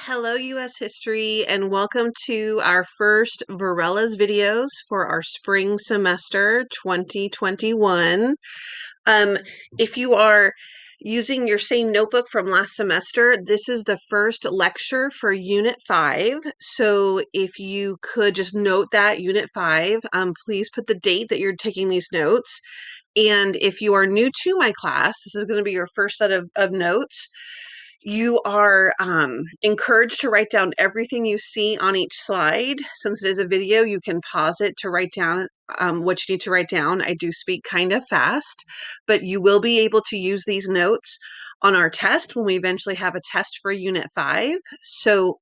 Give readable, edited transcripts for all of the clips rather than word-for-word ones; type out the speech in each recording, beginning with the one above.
Hello, U.S. History, and welcome to our first Varela's videos for our spring semester 2021. Um, if you are using your same notebook from last semester, this is the first lecture for Unit 5. So if you could just note that Unit 5, please put the date that you're taking these notes. And if you are new to my class, this is going to be your first set of notes. You are encouraged to write down everything you see on each slide. Since it is a video, you can pause it to write down what you need to write down. I do speak kind of fast, but you will be able to use these notes on our test when we eventually have a test for Unit 5. So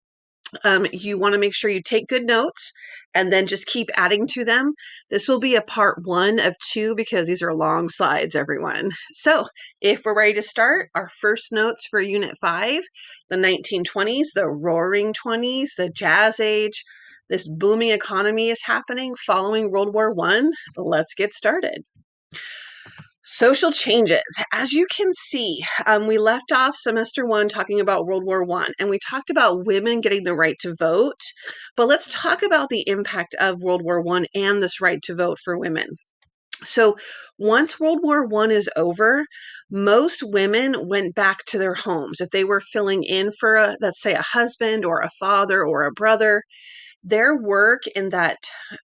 you want to make sure you take good notes and then just keep adding to them. This will be a part 1 of 2 because these are long slides, everyone. So if we're ready to start, our first notes for Unit 5, the 1920s, the roaring 20s, the jazz age, this booming economy is happening following World War I. Let's get started. Social changes. As you can see, we left off semester 1 talking about World War I, and we talked about women getting the right to vote. But let's talk about the impact of World War I and this right to vote for women. So once World War I is over, most women went back to their homes. If they were filling in for, let's say, a husband or a father or a brother, their work in that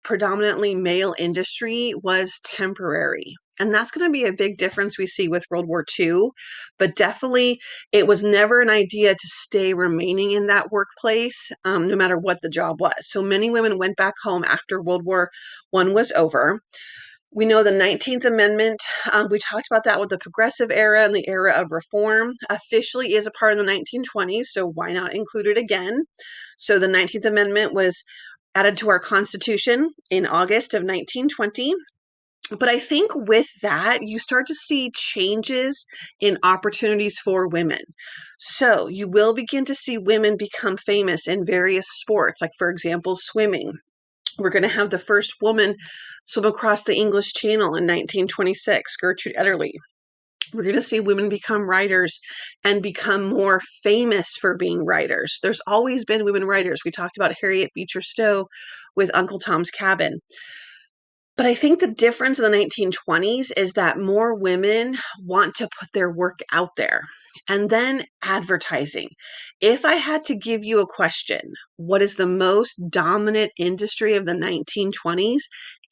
predominantly male industry was temporary. And that's going to be a big difference we see with World War II. But definitely, it was never an idea to stay remaining in that workplace, no matter what the job was. So many women went back home after World War I was over. We know the 19th Amendment, we talked about that with the Progressive Era and the Era of Reform, officially is a part of the 1920s, so why not include it again? So the 19th Amendment was added to our Constitution in August of 1920. But I think with that, you start to see changes in opportunities for women. So you will begin to see women become famous in various sports, like, for example, swimming. We're going to have the first woman swim across the English Channel in 1926, Gertrude Ederle. We're going to see women become writers and become more famous for being writers. There's always been women writers. We talked about Harriet Beecher Stowe with Uncle Tom's Cabin. But I think the difference in the 1920s is that more women want to put their work out there. And then advertising. If I had to give you a question, what is the most dominant industry of the 1920s?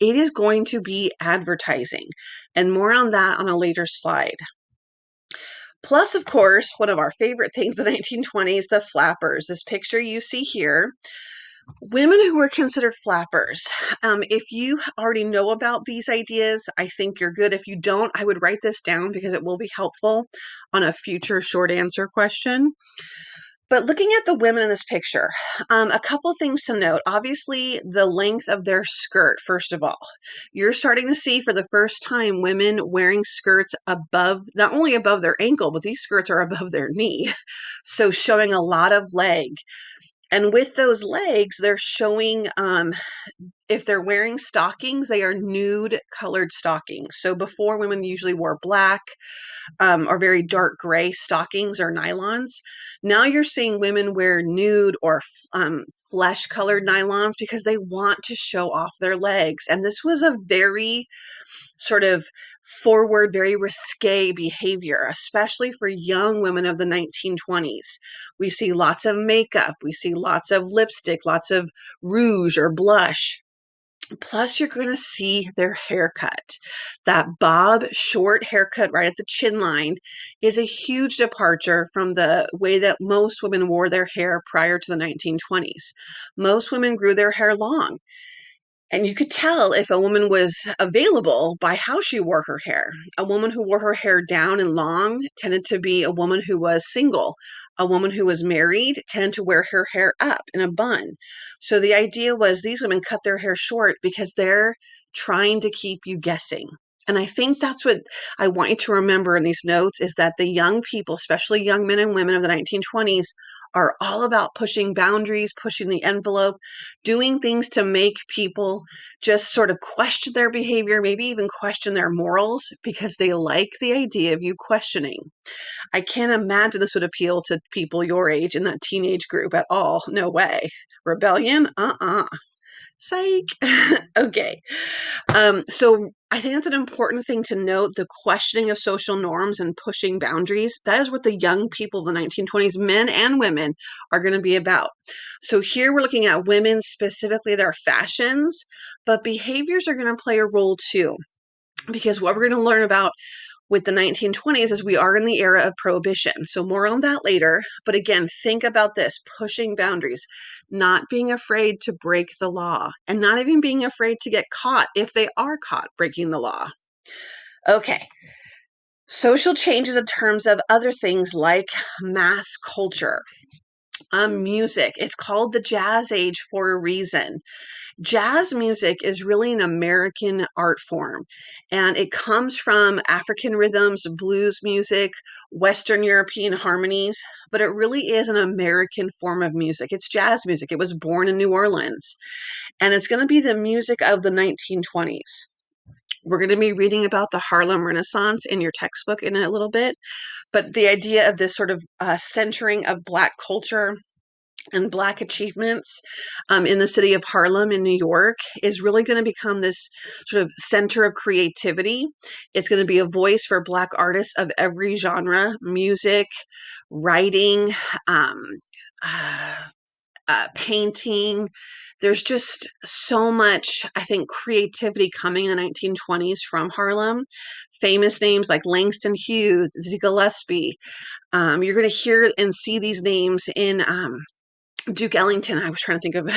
It is going to be advertising. And more on that on a later slide. Plus, of course, one of our favorite things, the 1920s, the flappers. This picture you see here. Women who were considered flappers. If you already know about these ideas, I think you're good. If you don't, I would write this down because it will be helpful on a future short answer question. But looking at the women in this picture, a couple things to note. Obviously, the length of their skirt, first of all. You're starting to see for the first time women wearing skirts above, not only above their ankle, but these skirts are above their knee. So showing a lot of leg. And with those legs, they're showing, if they're wearing stockings, they are nude colored stockings. So before, women usually wore black or very dark gray stockings or nylons. Now you're seeing women wear nude or flesh colored nylons because they want to show off their legs. And this was a very sort of forward, very risque behavior, especially for young women of the 1920s. We see lots of makeup, we see lots of lipstick, lots of rouge or blush. Plus, you're going to see their haircut. That bob short haircut right at the chin line is a huge departure from the way that most women wore their hair prior to the 1920s. Most women grew their hair long. And you could tell if a woman was available by how she wore her hair. A woman who wore her hair down and long tended to be a woman who was single. A woman who was married tended to wear her hair up in a bun. So the idea was these women cut their hair short because they're trying to keep you guessing. And I think that's what I want you to remember in these notes is that the young people, especially young men and women of the 1920s, are all about pushing boundaries, pushing the envelope, doing things to make people just sort of question their behavior, maybe even question their morals because they like the idea of you questioning. I can't imagine this would appeal to people your age in that teenage group at all. No way. Rebellion? Psych. Okay. So I think that's an important thing to note, the questioning of social norms and pushing boundaries. That is what the young people of the 1920s, men and women, are going to be about. So here we're looking at women, specifically their fashions, but behaviors are going to play a role too. Because what we're going to learn about with the 1920s is we are in the era of prohibition. So more on that later. But again, think about this, pushing boundaries, not being afraid to break the law, and not even being afraid to get caught if they are caught breaking the law. Okay. Social changes in terms of other things like mass culture, music. It's called the Jazz Age for a reason. Jazz music is really an American art form, and it comes from African rhythms, blues music, Western European harmonies, but it really is an American form of music. It's jazz music. It was born in New Orleans, and it's going to be the music of the 1920s. We're going to be reading about the Harlem Renaissance in your textbook in a little bit, but the idea of this sort of centering of Black culture and Black achievements in the city of Harlem in New York is really going to become this sort of center of creativity. It's going to be a voice for Black artists of every genre, music, writing, um, uh, painting. There's just so much, I think, creativity coming in the 1920s from Harlem. Famous names like Langston Hughes, Dizzy Gillespie. You're going to hear and see these names in Duke Ellington. I was trying to think of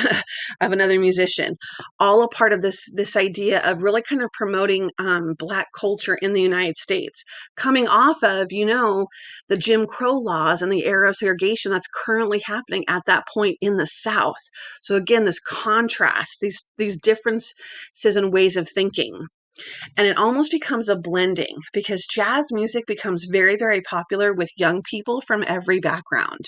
of another musician, all a part of this idea of really kind of promoting Black culture in the United States, coming off of the Jim Crow laws and the era of segregation that's currently happening at that point in the South. So again, this contrast, these differences in ways of thinking. And it almost becomes a blending because jazz music becomes very, very popular with young people from every background.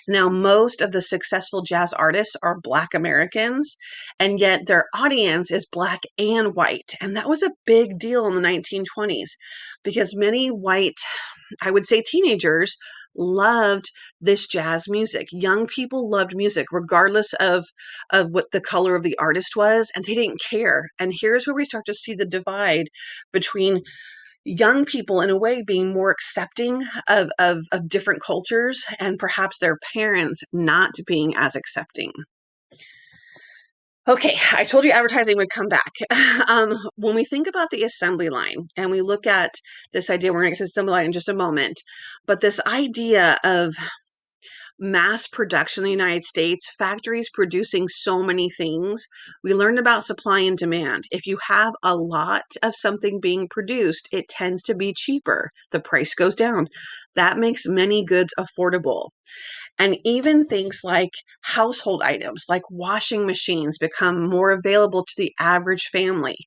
Now, most of the successful jazz artists are Black Americans, and yet their audience is Black and white. And that was a big deal in the 1920s because many white, I would say teenagers, loved this jazz music. Young people loved music regardless of what the color of the artist was, and they didn't care. And here's where we start to see the divide between young people in a way being more accepting of different cultures and perhaps their parents not being as accepting. Okay, I told you advertising would come back. When we think about the assembly line and we look at this idea, we're going to get to the assembly line in just a moment, but this idea of mass production in the United States, factories producing so many things, we learned about supply and demand. If you have a lot of something being produced, it tends to be cheaper. The price goes down. That makes many goods affordable. And even things like household items, like washing machines, become more available to the average family.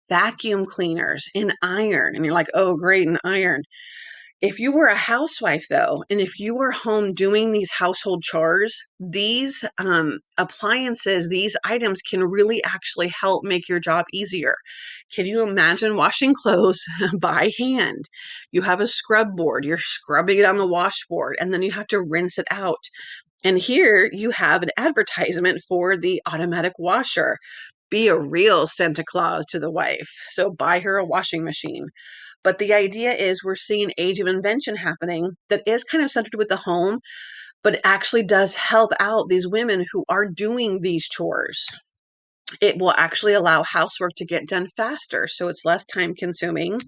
Vacuum cleaners, an iron. And you're like, oh, great, an iron. If you were a housewife, though, and if you were home doing these household chores, these appliances, these items can really actually help make your job easier. Can you imagine washing clothes by hand? You have a scrub board, you're scrubbing it on the washboard, and then you have to rinse it out. And here you have an advertisement for the automatic washer. Be a real Santa Claus to the wife. So buy her a washing machine. But the idea is we're seeing an age of invention happening that is kind of centered with the home, but it actually does help out these women who are doing these chores. It will actually allow housework to get done faster, so it's less time consuming.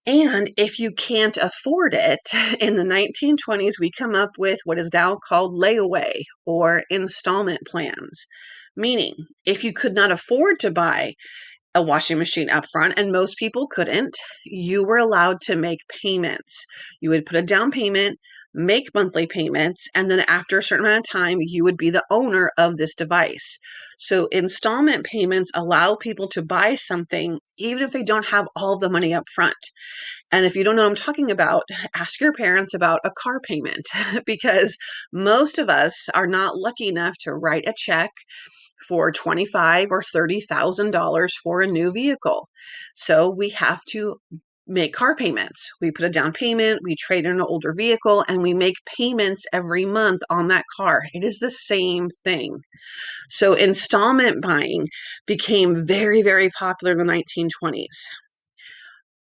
And if you can't afford it, in the 1920s, we come up with what is now called layaway or installment plans. Meaning, if you could not afford to buy a washing machine up front, and most people couldn't, you were allowed to make payments. You would put a down payment, make monthly payments, and then after a certain amount of time, you would be the owner of this device. So installment payments allow people to buy something even if they don't have all the money up front. And if you don't know what I'm talking about, ask your parents about a car payment because most of us are not lucky enough to write a check for $25,000 or $30,000 for a new vehicle. So we have to make car payments. We put a down payment, we trade in an older vehicle, and we make payments every month on that car. It is the same thing. So installment buying became very, very popular in the 1920s.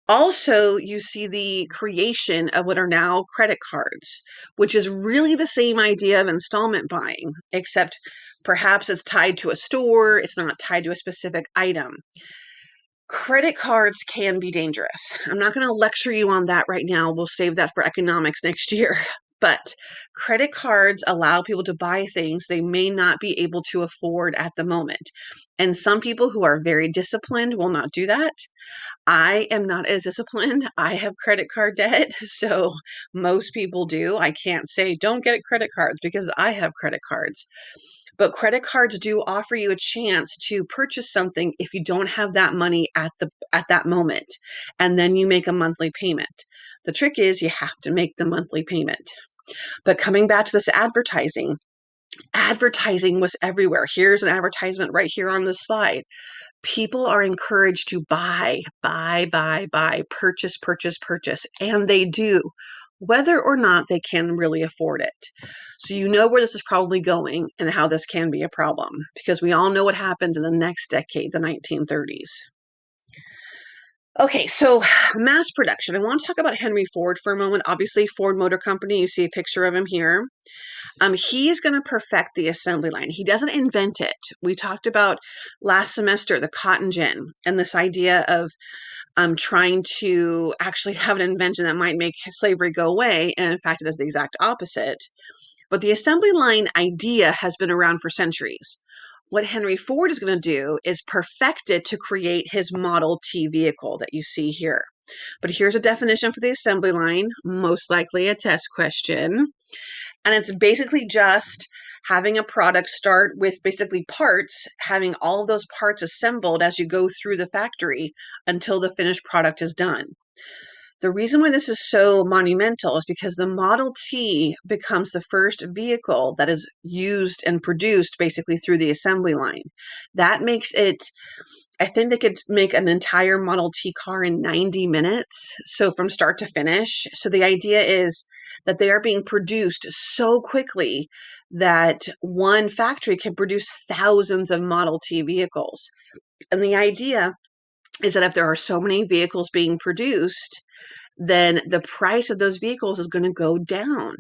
Also, you see the creation of what are now credit cards, which is really the same idea of installment buying, except perhaps it's tied to a store, it's not tied to a specific item. Credit cards can be dangerous. I'm not going to lecture you on that right now. We'll save that for economics next year. But credit cards allow people to buy things they may not be able to afford at the moment. And some people who are very disciplined will not do that. I am not as disciplined. I have credit card debt, so most people do. I can't say don't get credit cards because I have credit cards. But credit cards do offer you a chance to purchase something if you don't have that money at that moment, and then you make a monthly payment. The trick is you have to make the monthly payment. But coming back to this advertising was everywhere. Here's an advertisement right here on this slide. People are encouraged to buy, purchase, purchase, purchase, and they do, whether or not they can really afford it. So you know where this is probably going and how this can be a problem, because we all know what happens in the next decade, the 1930s. Okay, so mass production. I want to talk about Henry Ford for a moment. Obviously, Ford Motor Company, you see a picture of him here. He is going to perfect the assembly line. He doesn't invent it. We talked about last semester the cotton gin and this idea of trying to actually have an invention that might make slavery go away. And in fact, it does the exact opposite. But the assembly line idea has been around for centuries. What Henry Ford is going to do is perfect it to create his Model T vehicle that you see here. But here's a definition for the assembly line, most likely a test question. And it's basically just having a product start with basically parts, having all of those parts assembled as you go through the factory until the finished product is done. The reason why this is so monumental is because the Model T becomes the first vehicle that is used and produced basically through the assembly line. That makes it, I think they could make an entire Model T car in 90 minutes. So from start to finish. So the idea is that they are being produced so quickly that one factory can produce thousands of Model T vehicles. And the idea is that if there are so many vehicles being produced, then the price of those vehicles is going to go down.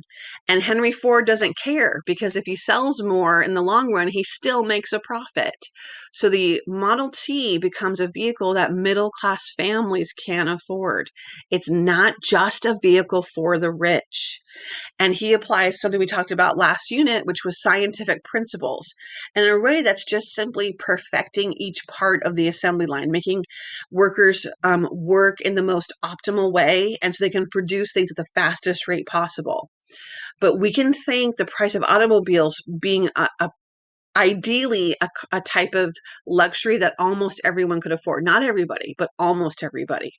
And Henry Ford doesn't care because if he sells more in the long run, he still makes a profit. So the Model T becomes a vehicle that middle class families can afford. It's not just a vehicle for the rich. And he applies something we talked about last unit, which was scientific principles. And in a way, that's just simply perfecting each part of the assembly line, making workers work in the most optimal way, and so they can produce things at the fastest rate possible. But we can think the price of automobiles being ideally a type of luxury that almost everyone could afford. Not everybody, but almost everybody.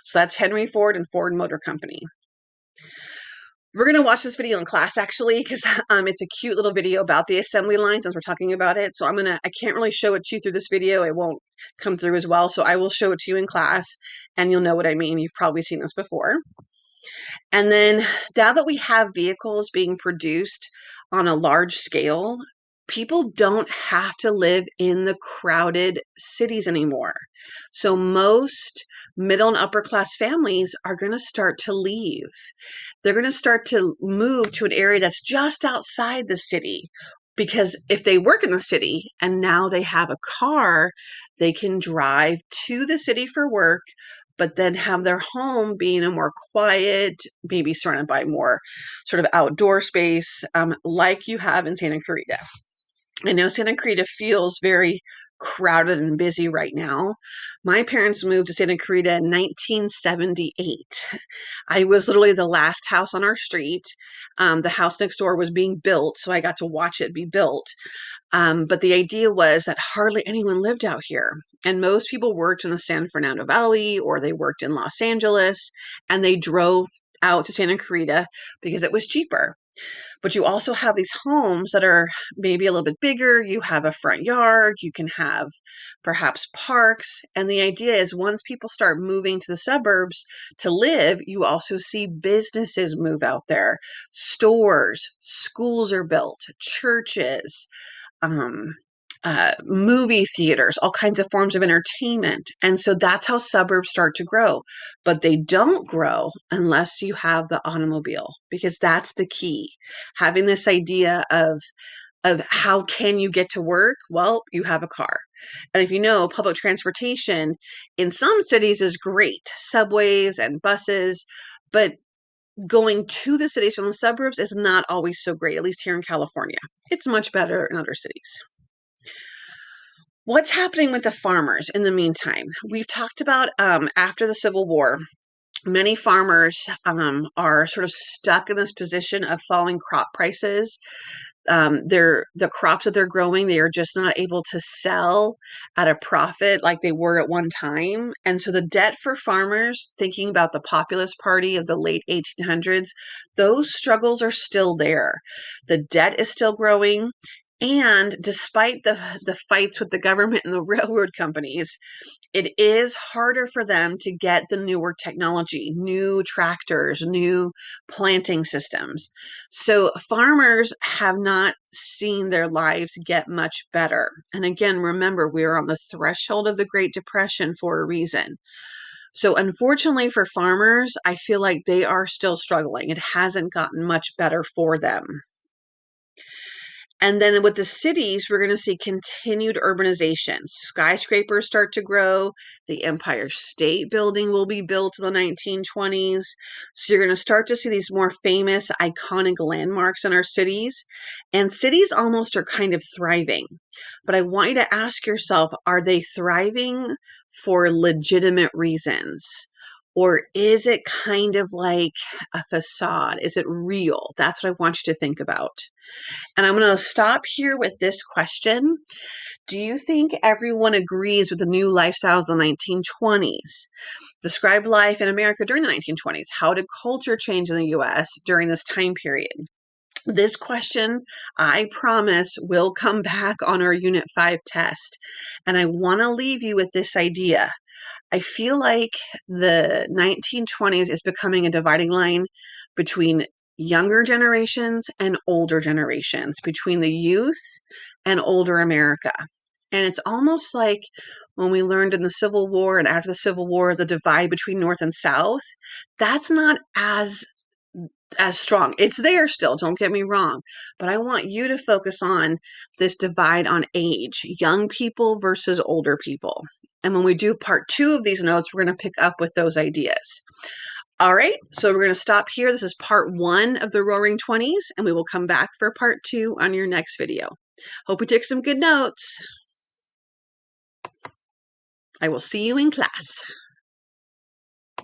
So that's Henry Ford and Ford Motor Company. We're going to watch this video in class actually because it's a cute little video about the assembly line since we're talking about it. So I can't really show it to you through this video. It won't come through as well. So I will show it to you in class and you'll know what I mean. You've probably seen this before. And then now that we have vehicles being produced on a large scale, people don't have to live in the crowded cities anymore. So most middle and upper class families are going to start to leave. They're going to start to move to an area that's just outside the city. Because if they work in the city and now they have a car, they can drive to the city for work, but then have their home being a more quiet, maybe surrounded by more sort of outdoor space, like you have in Santa Clarita. I know Santa Clarita feels very crowded and busy right now. My parents moved to Santa Clarita in 1978. I was literally the last house on our street. The house next door was being built, so I got to watch it be built. But the idea was that hardly anyone lived out here. And most people worked in the San Fernando Valley or they worked in Los Angeles and they drove out to Santa Clarita because it was cheaper. But you also have these homes that are maybe a little bit bigger. You have a front yard, you can have perhaps parks. And the idea is once people start moving to the suburbs to live, you also see businesses move out there. Stores, schools are built, churches, um, movie theaters, all kinds of forms of entertainment. And so that's how suburbs start to grow. But they don't grow unless you have the automobile, because that's the key. Having this idea of how can you get to work? Well, you have a car. And if you know, public transportation in some cities is great, subways and buses, but going to the cities from the suburbs is not always so great, at least here in California. It's much better in other cities. What's happening with the farmers in the meantime? We've talked about after the Civil War, many farmers are sort of stuck in this position of falling crop prices. The crops that they're growing, they are just not able to sell at a profit like they were at one time. And so the debt for farmers, thinking about the Populist Party of the late 1800s, those struggles are still there. The debt is still growing. And despite the fights with the government and the railroad companies, it is harder for them to get the newer technology, new tractors, new planting systems. So farmers have not seen their lives get much better. And again, remember, we are on the threshold of the Great Depression for a reason. So unfortunately for farmers, I feel like they are still struggling. It hasn't gotten much better for them. And then with the cities, we're going to see continued urbanization. Skyscrapers start to grow. The Empire State Building will be built in the 1920s. So you're going to start to see these more famous, iconic landmarks in our cities. And cities almost are kind of thriving. But I want you to ask yourself, are they thriving for legitimate reasons? Or is it kind of like a facade? Is it real? That's what I want you to think about. And I'm going to stop here with this question. Do you think everyone agrees with the new lifestyles of the 1920s? Describe life in America during the 1920s. How did culture change in the US during this time period? This question, I promise, will come back on our Unit 5 test. And I want to leave you with this idea. I feel like the 1920s is becoming a dividing line between younger generations and older generations, between the youth and older America. And it's almost like when we learned in the Civil War and after the Civil War, the divide between North and South, that's not as strong. It's there still, don't get me wrong, but I want you to focus on this divide on age, young people versus older people. And when we do part 2 of these notes, we're going to pick up with those ideas. All right, so we're going to stop here. This is part 1 of the Roaring 20s, and we will come back for part 2 on your next video. Hope you took some good notes. I will see you in class.